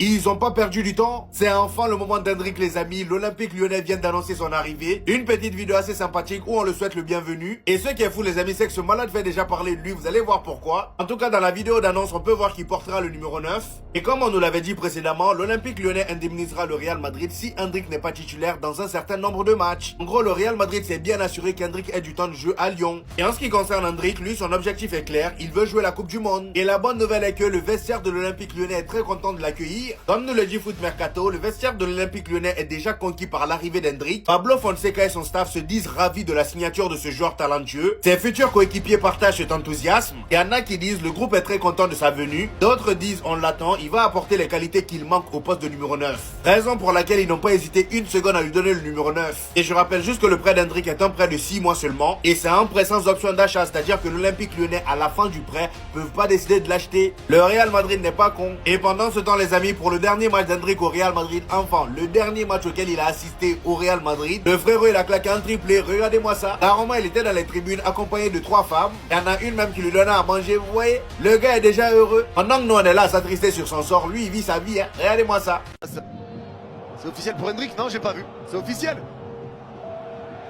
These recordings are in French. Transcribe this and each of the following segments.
Ils ont pas perdu du temps. C'est enfin le moment d'Hendrick les amis. L'Olympique Lyonnais vient d'annoncer son arrivée. Une petite vidéo assez sympathique où on le souhaite le bienvenu. Et ce qui est fou les amis, c'est que ce malade fait déjà parler de lui. Vous allez voir pourquoi. En tout cas dans la vidéo d'annonce, on peut voir qu'il portera le numéro 9. Et comme on nous l'avait dit précédemment, l'Olympique Lyonnais indemnisera le Real Madrid si Hendrick n'est pas titulaire dans un certain nombre de matchs. En gros, le Real Madrid s'est bien assuré qu'Hendrick ait du temps de jeu à Lyon. Et en ce qui concerne Hendrick, lui, son objectif est clair. Il veut jouer la Coupe du Monde. Et la bonne nouvelle est que le vestiaire de l'Olympique Lyonnais est très content de l'accueillir. Comme nous le dit Foot Mercato, le vestiaire de l'Olympique Lyonnais est déjà conquis par l'arrivée d'Hendrick. Pablo Fonseca et son staff se disent ravis de la signature de ce joueur talentueux. Ses futurs coéquipiers partagent cet enthousiasme. Il y en a qui disent le groupe est très content de sa venue. D'autres disent on l'attend, il va apporter les qualités qu'il manque au poste de numéro 9. Raison pour laquelle ils n'ont pas hésité une seconde à lui donner le numéro 9. Et je rappelle juste que le prêt d'Hendrick est un prêt de 6 mois seulement. Et c'est un prêt sans option d'achat, c'est-à-dire que l'Olympique Lyonnais à la fin du prêt peuvent pas décider de l'acheter. Le Real Madrid n'est pas con. Et pendant ce temps les amis, pour le dernier match d'Hendrick au Real Madrid, enfin le dernier match auquel il a assisté au Real Madrid, le frérot il a claqué un triplé, regardez-moi ça. Apparemment il était dans les tribunes accompagné de 3 femmes. Il y en a une même qui lui donnait à manger, vous voyez. Le gars est déjà heureux. Pendant que nous on est là à s'attrister sur son sort, lui il vit sa vie, hein. Regardez-moi ça. C'est officiel pour Hendrick? Non, j'ai pas vu. C'est officiel.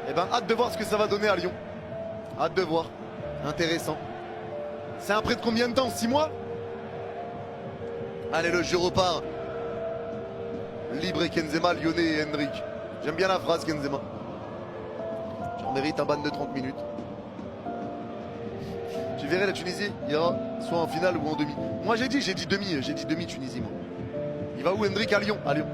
Eh ben, hâte de voir ce que ça va donner à Lyon. Hâte de voir. Intéressant. C'est un prêt de combien de temps? 6 mois? Allez, le jeu repart. Libre et Kenzema, Lyonnais et Hendrick. J'aime bien la phrase Kenzema. J'en mérite un ban de 30 minutes. Tu verrais la Tunisie ira soit en finale ou en demi. Moi j'ai dit demi Tunisie moi. Il va où Hendrick? À Lyon, à Lyon.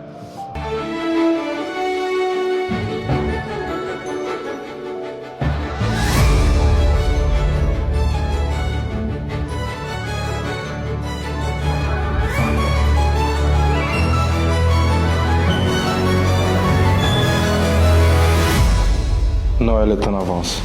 Noël est en avance.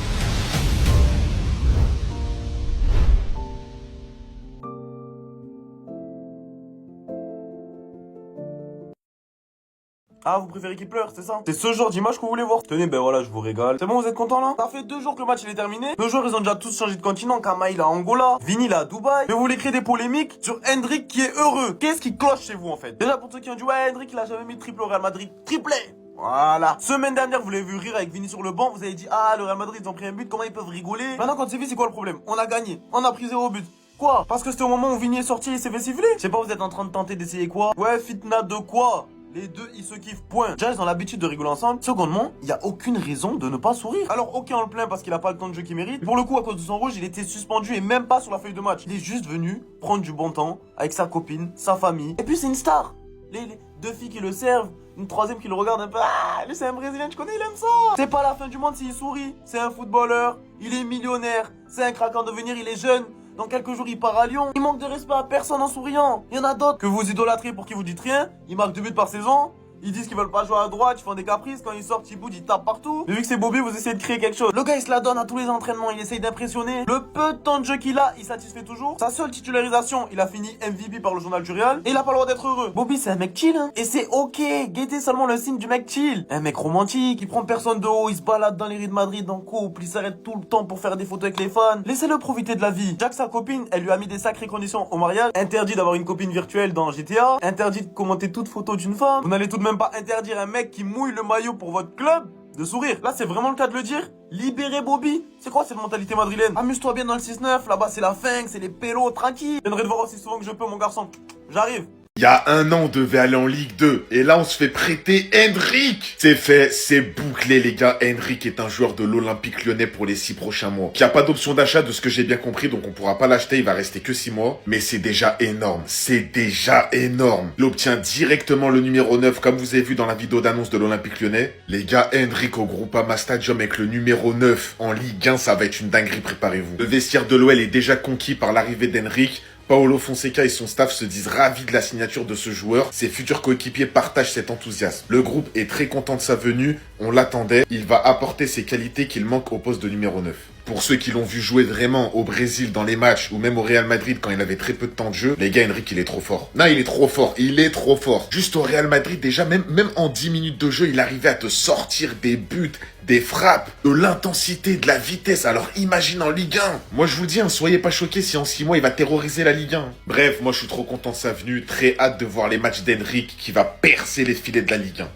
Ah, vous préférez qu'il pleure, c'est ça? C'est ce genre d'image que vous voulez voir? Tenez, ben voilà, je vous régale. C'est bon, vous êtes contents là? Ça fait 2 jours que le match il est terminé. Nos joueurs ils ont déjà tous changé de continent. Kama il est à Angola, Vini il est à Dubaï. Mais vous voulez créer des polémiques sur Hendrick qui est heureux. Qu'est-ce qui cloche chez vous en fait? Déjà pour ceux qui ont dit ouais, Hendrick il a jamais mis de triple au Real Madrid. Triplé! Voilà. Semaine dernière, vous l'avez vu rire avec Vini sur le banc. Vous avez dit ah, le Real Madrid ils ont pris un but, comment ils peuvent rigoler? Maintenant quand c'est vu, c'est quoi le problème? On a gagné. On a pris 0 but. Quoi? Parce que c'était au moment où Vini est sorti et il s'est fait siffler? Je sais pas, vous êtes en train de tenter d'essayer quoi? Ouais, fitna de quoi? Les deux, ils se kiffent, point. Déjà, ils ont l'habitude de rigoler ensemble. Secondement, il n'y a aucune raison de ne pas sourire. Alors, ok, on le plaint parce qu'il a pas le temps de jeu qu'il mérite. Mais pour le coup, à cause de son rouge, il était suspendu et même pas sur la feuille de match. Il est juste venu prendre du bon temps avec sa copine, sa famille. Et puis, c'est une star. Les 2 filles qui le servent, une 3e qui le regarde un peu. Ah, lui, c'est un Brésilien, tu connais, il aime ça. C'est pas la fin du monde s'il sourit. C'est un footballeur. Il est millionnaire. C'est un craquant de devenir, il est jeune. Dans quelques jours, il part à Lyon. Il manque de respect à personne en souriant. Il y en a d'autres que vous idolâtrez pour qui vous dites rien. Il marque 2 buts par saison. Ils disent qu'ils veulent pas jouer à droite, ils font des caprices, quand ils sortent, ils boudent, ils tapent partout. Mais vu que c'est Bobby, vous essayez de créer quelque chose. Le gars, il se la donne à tous les entraînements, il essaye d'impressionner. Le peu de temps de jeu qu'il a, il satisfait toujours. Sa seule titularisation, il a fini MVP par le journal du Real. Et il a pas le droit d'être heureux. Bobby, c'est un mec chill, hein. Et c'est ok, guettez seulement le signe du mec chill. Un mec romantique, il prend personne de haut, il se balade dans les rues de Madrid en couple, il s'arrête tout le temps pour faire des photos avec les fans. Laissez-le profiter de la vie. Jack, sa copine, elle lui a mis des sacrées conditions au mariage. Interdit d'avoir une copine virtuelle dans GTA. Interdit de commenter toute photo d'une femme. Vous n'allez tout de même pas interdire un mec qui mouille le maillot pour votre club de sourire. Là, c'est vraiment le cas de le dire. Libérez Bobby. C'est quoi cette mentalité madrilène? Amuse-toi bien dans le 6-9. Là-bas, c'est la funk, c'est les pélos, tranquille. J'aimerais te voir aussi souvent que je peux, mon garçon. J'arrive. Il y a 1 an, on devait aller en Ligue 2. Et là, on se fait prêter Hendrick. C'est fait, c'est bouclé, les gars. Hendrick est un joueur de l'Olympique Lyonnais pour les 6 prochains mois. Il n'y a pas d'option d'achat de ce que j'ai bien compris, donc on pourra pas l'acheter. Il va rester que 6 mois. Mais c'est déjà énorme. C'est déjà énorme. Il obtient directement le numéro 9, comme vous avez vu dans la vidéo d'annonce de l'Olympique Lyonnais. Les gars, Hendrick au Groupama Stadium avec le numéro 9 en Ligue 1, ça va être une dinguerie, préparez-vous. Le vestiaire de l'OL est déjà conquis par l'arrivée d'Hendrick. Paolo Fonseca et son staff se disent ravis de la signature de ce joueur. Ses futurs coéquipiers partagent cet enthousiasme. Le groupe est très content de sa venue. On l'attendait. Il va apporter ses qualités qu'il manque au poste de numéro 9. Pour ceux qui l'ont vu jouer vraiment au Brésil dans les matchs ou même au Real Madrid quand il avait très peu de temps de jeu, les gars, Henrik, il est trop fort. Non, il est trop fort. Il est trop fort. Juste au Real Madrid, déjà, même en 10 minutes de jeu, il arrivait à te sortir des buts, des frappes, de l'intensité, de la vitesse. Alors imagine en Ligue 1. Moi, je vous dis, soyez pas choqués si en 6 mois, il va terroriser la Ligue 1. Bref, moi, je suis trop content de sa venue. Très hâte de voir les matchs d'Henrik qui va percer les filets de la Ligue 1.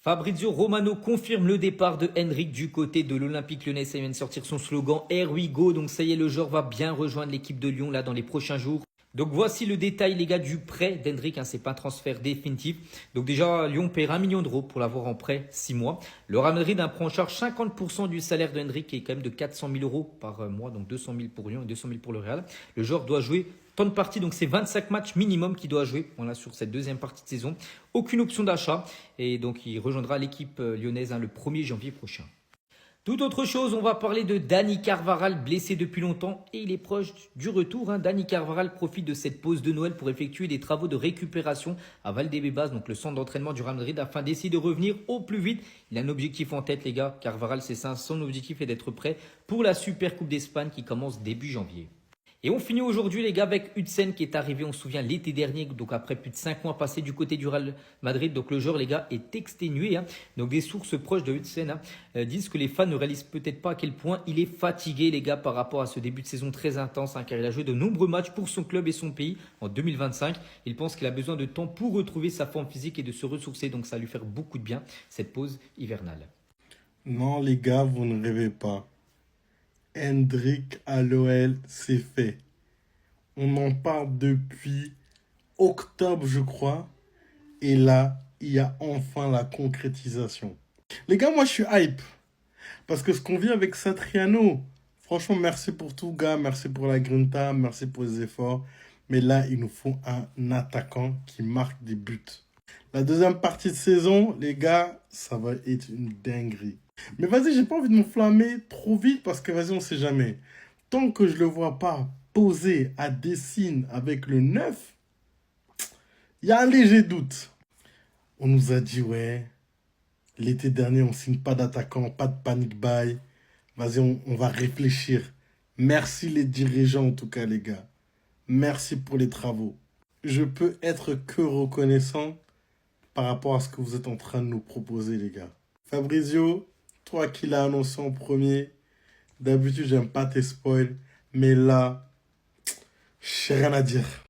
Fabrizio Romano confirme le départ de Henrik du côté de l'Olympique Lyonnais. Ça vient de sortir son slogan Here we go. Donc ça y est, le joueur va bien rejoindre l'équipe de Lyon là dans les prochains jours. Donc voici le détail les gars du prêt d'Hendrik, c'est pas un transfert définitif. Donc déjà Lyon paiera 1 million d'euros pour l'avoir en prêt 6 mois. Le Real Madrid prend en charge 50% du salaire d'Hendrik qui est quand même de 400 000 euros par mois, donc 200 000 pour Lyon et 200 000 pour le Real. Le joueur doit jouer tant de parties, donc c'est 25 matchs minimum qu'il doit jouer sur cette deuxième partie de saison. Aucune option d'achat et donc il rejoindra l'équipe lyonnaise le 1er janvier prochain. Tout autre chose, on va parler de Dani Carvajal, blessé depuis longtemps et il est proche du retour. Dani Carvajal profite de cette pause de Noël pour effectuer des travaux de récupération à Valdebebas, donc le centre d'entraînement du Real Madrid, afin d'essayer de revenir au plus vite. Il a un objectif en tête les gars, Carvajal c'est ça, son objectif est d'être prêt pour la Super Coupe d'Espagne qui commence début janvier. Et on finit aujourd'hui les gars avec Hudson qui est arrivé, on se souvient, l'été dernier, donc après plus de 5 mois passés du côté du Real Madrid. Donc le joueur les gars est exténué. Donc des sources proches de Hudson disent que les fans ne réalisent peut-être pas à quel point il est fatigué les gars par rapport à ce début de saison très intense car il a joué de nombreux matchs pour son club et son pays en 2025. Il pense qu'il a besoin de temps pour retrouver sa forme physique et de se ressourcer, donc ça va lui faire beaucoup de bien cette pause hivernale. Non les gars, vous ne rêvez pas. Henrik à l'OL, c'est fait. On en parle depuis octobre, je crois. Et là, il y a enfin la concrétisation. Les gars, moi, je suis hype. Parce que ce qu'on vit avec Satriano, franchement, merci pour tout, gars. Merci pour la grinta, merci pour les efforts. Mais là, il nous faut un attaquant qui marque des buts. La deuxième partie de saison, les gars, ça va être une dinguerie. Mais vas-y, j'ai pas envie de m'enflammer trop vite parce que vas-y, on sait jamais. Tant que je le vois pas posé à Dessine avec le 9, il y a un léger doute. On nous a dit, ouais, l'été dernier, on signe pas d'attaquant, pas de panic buy. Vas-y, on va réfléchir. Merci les dirigeants en tout cas, les gars. Merci pour les travaux. Je peux être que reconnaissant par rapport à ce que vous êtes en train de nous proposer, les gars. Fabrizio, toi qui l'as annoncé en premier, d'habitude, j'aime pas tes spoils, mais là, j'ai rien à dire.